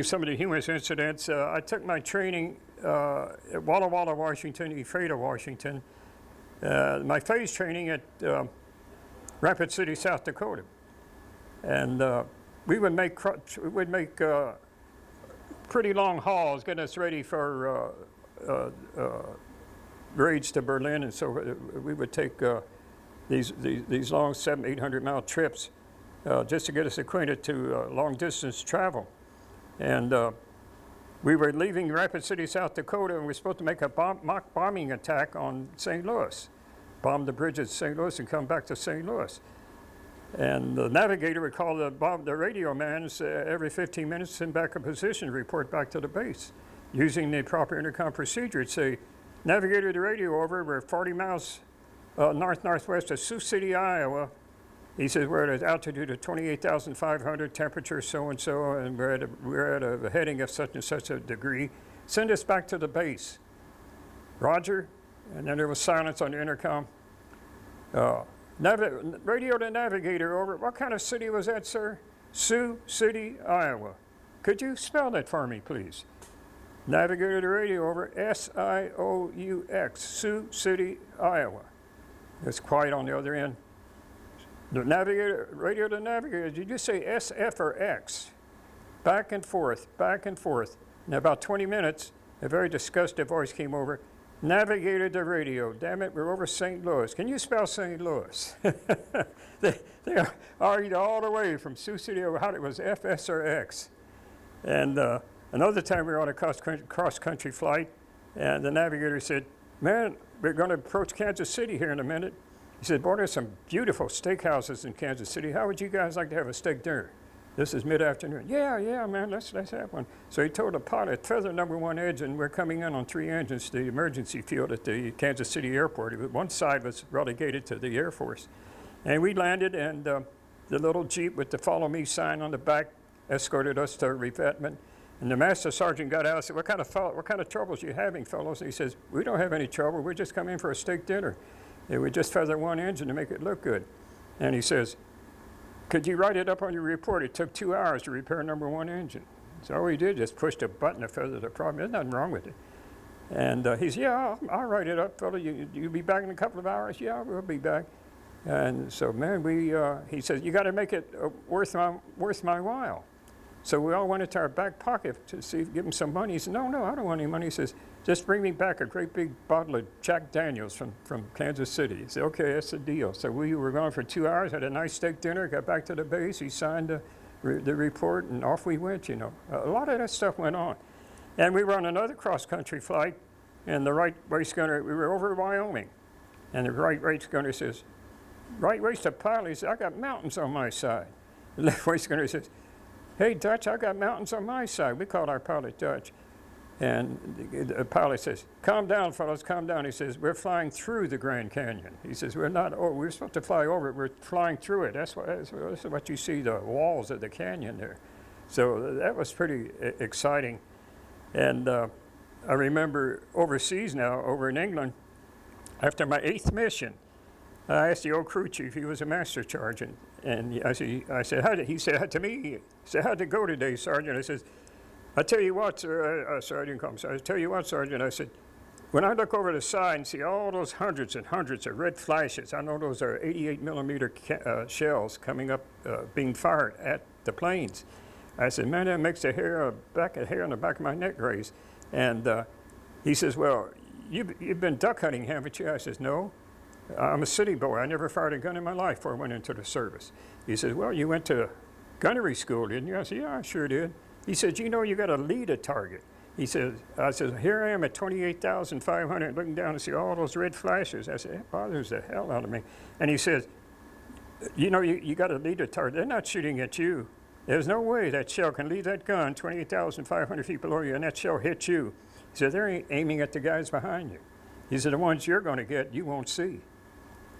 Some of the humorous incidents. I took my training at Walla Walla, Washington, Ephrata, Washington. My phase training at Rapid City, South Dakota, and we would make pretty long hauls, getting us ready for raids to Berlin, and so we would take these long 700-800 mile trips just to get us acquainted to long distance travel. And we were leaving Rapid City, South Dakota, and we were supposed to make a mock bombing attack on St. Louis, bomb the bridge at St. Louis and come back to St. Louis. And the navigator would call the radio man every 15 minutes, send back a position, report back to the base. Using the proper intercom procedure, it'd say, navigator the radio over, we're 40 miles north-northwest of Sioux City, Iowa. He says, we're at an altitude of 28,500, temperature so-and-so, and we're at a heading of such and such a degree. Send us back to the base. Roger. And then there was silence on the intercom. Radio to navigator over. What kind of city was that, sir? Sioux City, Iowa. Could you spell that for me, please? Navigator to radio over. S-I-O-U-X. Sioux City, Iowa. It's quiet on the other end. The navigator, radio to navigator, did you say SF or X? Back and forth, back and forth. In about 20 minutes, a very disgusted voice came over. Navigator to radio, damn it, we're over St. Louis. Can you spell St. Louis? they argued all the way from Sioux City over how it was FS or X. And another time we were on a cross-country flight, and the navigator said, man, we're going to approach Kansas City here in a minute. He said, boy, there's some beautiful steakhouses in Kansas City. How would you guys like to have a steak dinner? This is mid-afternoon. Yeah, man, let's have one. So he told the pilot, feather number 1 engine, we're coming in on 3 engines to the emergency field at the Kansas City airport. One side was relegated to the Air Force. And we landed, and the little Jeep with the follow me sign on the back escorted us to revetment. And the master sergeant got out and said, what kind of troubles are you having, fellows? And he says, we don't have any trouble. We're just coming in for a steak dinner. And we just feather 1 engine to make it look good. And he says, could you write it up on your report? It took 2 hours to repair number 1 engine. So all we did just pushed a button to feather the problem. There's nothing wrong with it. And he said, yeah, I'll write it up, fella. You be back in a couple of hours? Yeah, we'll be back. And so, man, he says, you got to make it worth my while. So we all went into our back pocket to see, give him some money. He said, no, I don't want any money. He says, just bring me back a great big bottle of Jack Daniels from Kansas City. He said, okay, that's the deal. So we were gone for 2 hours, had a nice steak dinner, got back to the base. He signed the report, and off we went, you know. A lot of that stuff went on. And we were on another cross-country flight, and the right waist gunner, we were over Wyoming. And the right waist gunner says, right waist pilot, he said, I got mountains on my side. The left waist gunner says, hey, Dutch, I got mountains on my side. We called our pilot Dutch. And the pilot says, calm down, fellas, calm down. He says, we're flying through the Grand Canyon. He says, we're supposed to fly over it. We're flying through it. That's what you see, the walls of the canyon there. So that was pretty exciting. And I remember overseas now, over in England, after my 8th mission, I asked the old crew chief, he was a master sergeant, and I said, he said to me, how'd it go today, Sergeant? I said, I tell you what, Sergeant comes. I tell you what, Sergeant. I said, when I look over the side and see all those hundreds and hundreds of red flashes, I know those are 88 millimeter shells coming up, being fired at the planes. I said, man, that makes the hair on the back of my neck raise. And he says, well, you've been duck hunting, haven't you? I says, no. I'm a city boy. I never fired a gun in my life before I went into the service. He says, well, you went to gunnery school, didn't you? I said, yeah, I sure did. He said, you know, you got to lead a target. He says, I said, here I am at 28,500 looking down and see all those red flashes. I said, it bothers the hell out of me. And he says, you know, you got to lead a target. They're not shooting at you. There's no way that shell can leave that gun 28,500 feet below you and that shell hits you. He said, they're aiming at the guys behind you. He said, the ones you're going to get, you won't see.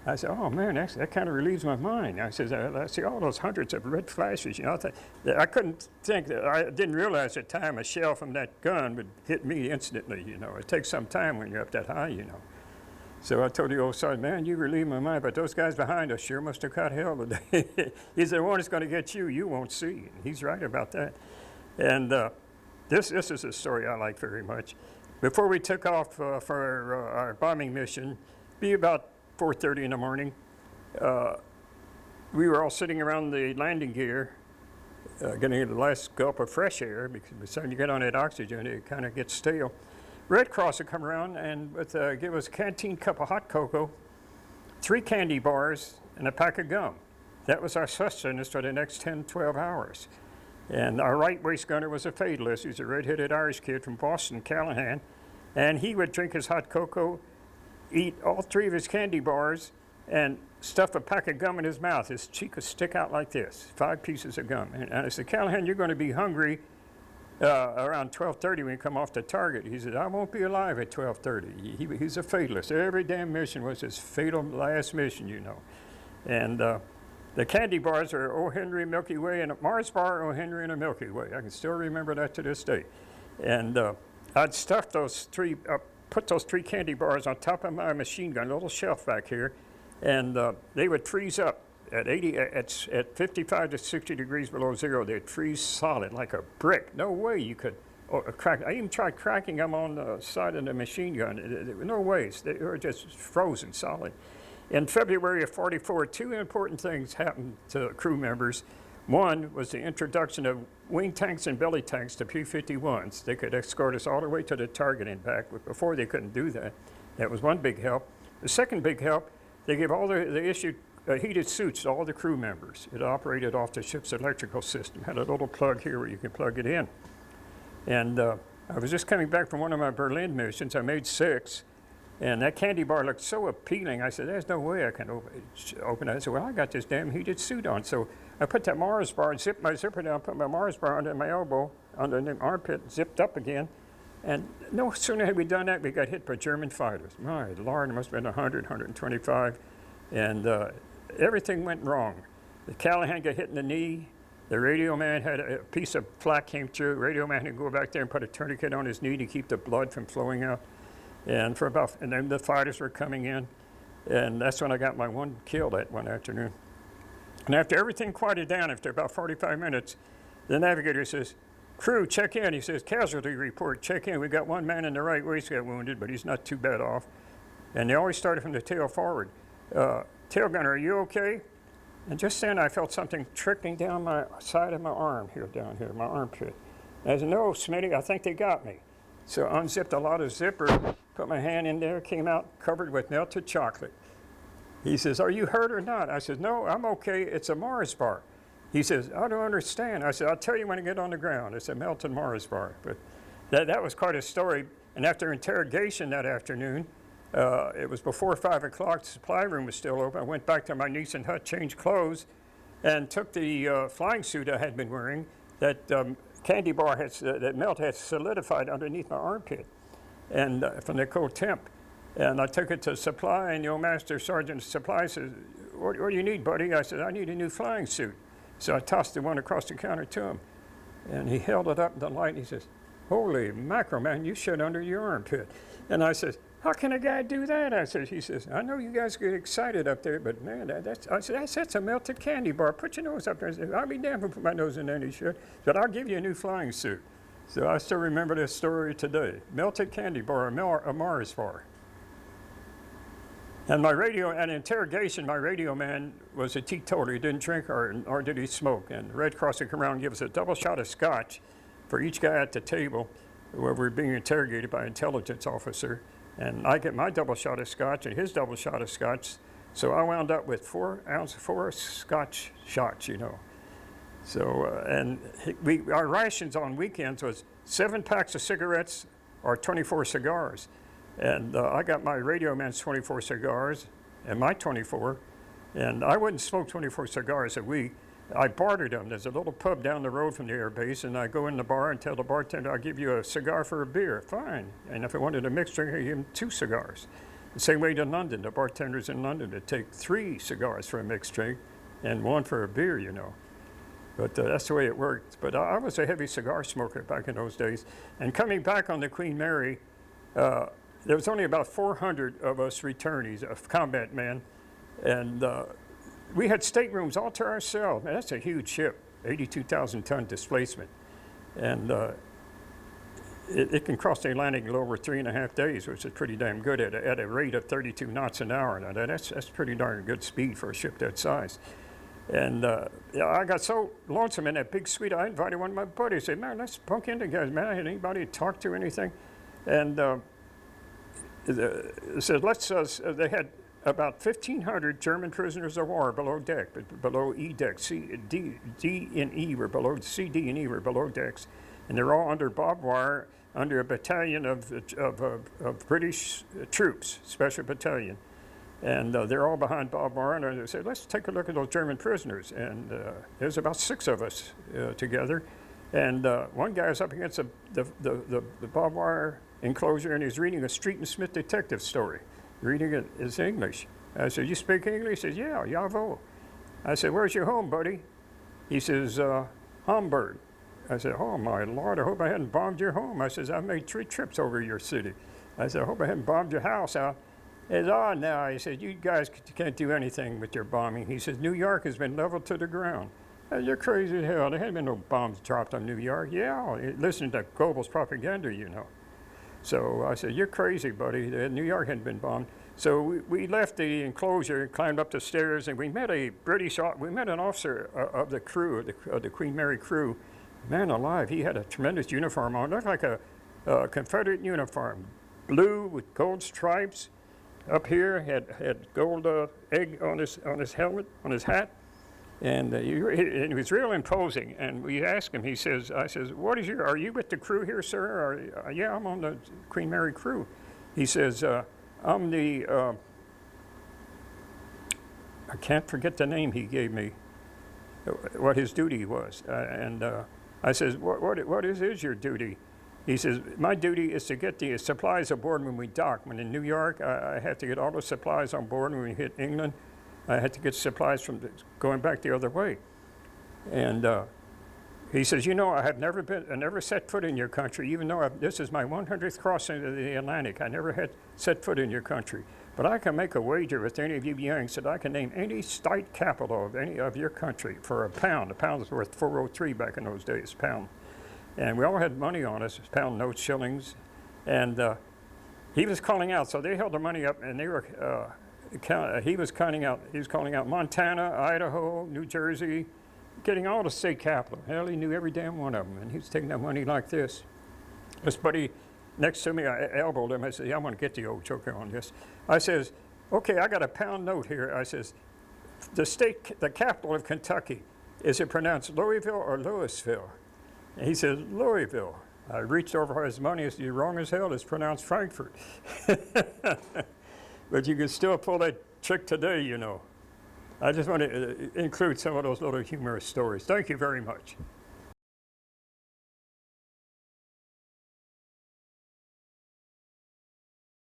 I said, oh, man, that kind of relieves my mind. I said, I see all those hundreds of red flashes. You know, I couldn't think that, I didn't realize at the time a shell from that gun would hit me instantly, you know. It takes some time when you're up that high, you know. So I told the old sergeant, man, you relieve my mind, but those guys behind us sure must have caught hell today. He said, the one that's going to get you, you won't see. And he's right about that. And This is a story I like very much. Before we took off for our bombing mission, be about 4:30 in the morning, we were all sitting around the landing gear, getting the last gulp of fresh air, because by the time you get on that oxygen, it kind of gets stale. Red Cross would come around and give us a canteen cup of hot cocoa, 3 candy bars, and a pack of gum. That was our sustenance for the next 10, 12 hours. And our right waist gunner was a fatalist. He was a red-headed Irish kid from Boston, Callahan. And he would drink his hot cocoa, eat all 3 of his candy bars, and stuff a pack of gum in his mouth. His cheek would stick out like this, 5 pieces of gum. And I said, Callahan, you're going to be hungry around 12:30 when you come off the target. He said, I won't be alive at 12:30. He's a fatalist. Every damn mission was his fatal last mission, you know. And the candy bars are O. Henry, Milky Way, and a Mars bar, O. Henry, and a Milky Way. I can still remember that to this day. And I'd stuff those 3, put those 3 candy bars on top of my machine gun, a little shelf back here, and they would freeze up at 55 to 60 degrees below zero. They'd freeze solid like a brick. No way you could crack. I even tried cracking them on the side of the machine gun. No ways. They were just frozen solid. In February of '44, 2 important things happened to crew members. One was the introduction of wing tanks and belly tanks to P-51s. They could escort us all the way to the target and back, but before they couldn't do that. That was one big help. The second big help, they issued heated suits to all the crew members. It operated off the ship's electrical system. Had a little plug here where you could plug it in. And I was just coming back from one of my Berlin missions. I made 6. And that candy bar looked so appealing. I said, there's no way I can open it. I said, well, I got this damn heated suit on. So I put that Mars bar, zipped my zipper down, put my Mars bar under my elbow, under the armpit, zipped up again. And no sooner had we done that, we got hit by German fighters. My Lord, it must have been 100, 125. And everything went wrong. The Callahan got hit in the knee. The radio man had a piece of flak came through. The radio man had to go back there and put a tourniquet on his knee to keep the blood from flowing out. And then the fighters were coming in, and that's when I got my 1 kill that one afternoon. And after everything quieted down, after about 45 minutes, the navigator says, crew, check in. He says, casualty report, check in. We got 1 man in the right waist got wounded, but he's not too bad off. And they always started from the tail forward. Tail gunner, are you okay? And just then I felt something trickling down my side of my arm here, down here, my armpit. And I said, no, Smitty, I think they got me. So I unzipped a lot of zipper, put my hand in there, came out covered with melted chocolate. He says, are you hurt or not? I said, no, I'm okay, it's a Mars bar. He says, I don't understand. I said, I'll tell you when I get on the ground. It's a melted Mars bar. But that was quite a story. And after interrogation that afternoon, it was before 5 o'clock, the supply room was still open. I went back to my Nielsen hut, changed clothes, and took the flying suit I had been wearing. That candy bar that melt had solidified underneath my armpit, and from the cold temp. And I took it to supply, and the old master sergeant of supply says, what do you need, buddy? I said, I need a new flying suit. So I tossed the one across the counter to him, and he held it up in the light, and he says, holy mackerel, man, you shit under your armpit. And I said, how can a guy do that? He says, I know you guys get excited up there, but man, that's a melted candy bar. Put your nose up there. I said, I'll be damned if I put my nose in any shit, but I'll give you a new flying suit. So I still remember this story today. Melted candy bar, a Mars bar. And at interrogation, my radio man was a teetotaler. He didn't drink or did he smoke. And the Red Cross would come around and give us a double shot of scotch for each guy at the table where we were being interrogated by an intelligence officer. And I get my double shot of scotch and his double shot of scotch. So I wound up with 4 scotch shots, you know. So, our rations on weekends was 7 packs of cigarettes or 24 cigars. And I got my radio man's 24 cigars and my 24. And I wouldn't smoke 24 cigars a week. I bartered them. There's a little pub down the road from the air base, and I go in the bar and tell the bartender, I'll give you a cigar for a beer. Fine. And if I wanted a mixed drink, I give him 2 cigars. The same way to London. The bartenders in London would take 3 cigars for a mixed drink and 1 for a beer, you know. But that's the way it worked. But I was a heavy cigar smoker back in those days. And coming back on the Queen Mary, there was only about 400 of us returnees, of combat men. And we had staterooms all to ourselves. Man, that's a huge ship, 82,000 ton displacement. And it can cross the Atlantic in a little over 3.5 days, which is pretty damn good at a rate of 32 knots an hour. Now that's pretty darn good speed for a ship that size. And yeah, I got so lonesome in that big suite, I invited one of my buddies. I said, man, let's bunk in together, man. I had anybody to talk to or anything. And said, they had about 1,500 German prisoners of war below deck, below E deck. D and E were below, C, D, and E were below decks. And they're all under barbed wire, under a battalion of British troops, special battalion. And they're all behind barbed wire, and they said, let's take a look at those German prisoners. And there's about 6 of us together. And one guy's up against the barbed wire enclosure, and he's reading a Street and Smith detective story. Reading it is English. I said, you speak English? He says, yeah, jawohl. I said, where's your home, buddy? He says, Hamburg. I said, oh my Lord, I hope I hadn't bombed your home. I says, I've made 3 trips over your city. I said, I hope I hadn't bombed your house out. He says, oh no, he said, you guys can't do anything with your bombing. He says, New York has been leveled to the ground. You're crazy as hell. There hadn't been no bombs dropped on New York. Yeah, listen to Goebbels' propaganda, you know. So I said, you're crazy, buddy. New York hadn't been bombed. So we left the enclosure and climbed up the stairs, and we met an officer of the crew, of the Queen Mary crew. Man alive, he had a tremendous uniform on. It looked like a Confederate uniform, blue with gold stripes. Up here had gold egg on his helmet, on his hat. And he was real imposing. And we asked him, I says, are you with the crew here, sir? Yeah, I'm on the Queen Mary crew. He says, I'm the, I can't forget the name he gave me, what his duty was. I says, what is your duty? He says, my duty is to get the supplies aboard when we dock. When in New York, I have to get all the supplies on board when we hit England. I had to get supplies from going back the other way. And he says, you know, I never set foot in your country, even though this is my 100th crossing of the Atlantic. I never had set foot in your country. But I can make a wager with any of you Yanks that I can name any state capital of any of your country for a pound. A pound was worth 403 back in those days, pound. And we all had money on us, pound notes, shillings. And he was calling out, so they held the money up, and they were, he was calling out Montana, Idaho, New Jersey, getting all the state capital. Hell, he knew every damn one of them, and he was taking that money like this. This buddy next to me, I elbowed him. I said, yeah, I want to get the old joker on this. I says, okay, I got a pound note here. I says, the capital of Kentucky, is it pronounced Louisville or Louisville? And he says, Louisville. I reached over for his money. I said, you're wrong as hell. It's pronounced Frankfurt. But you can still pull that trick today, you know. I just want to include some of those little humorous stories. Thank you very much.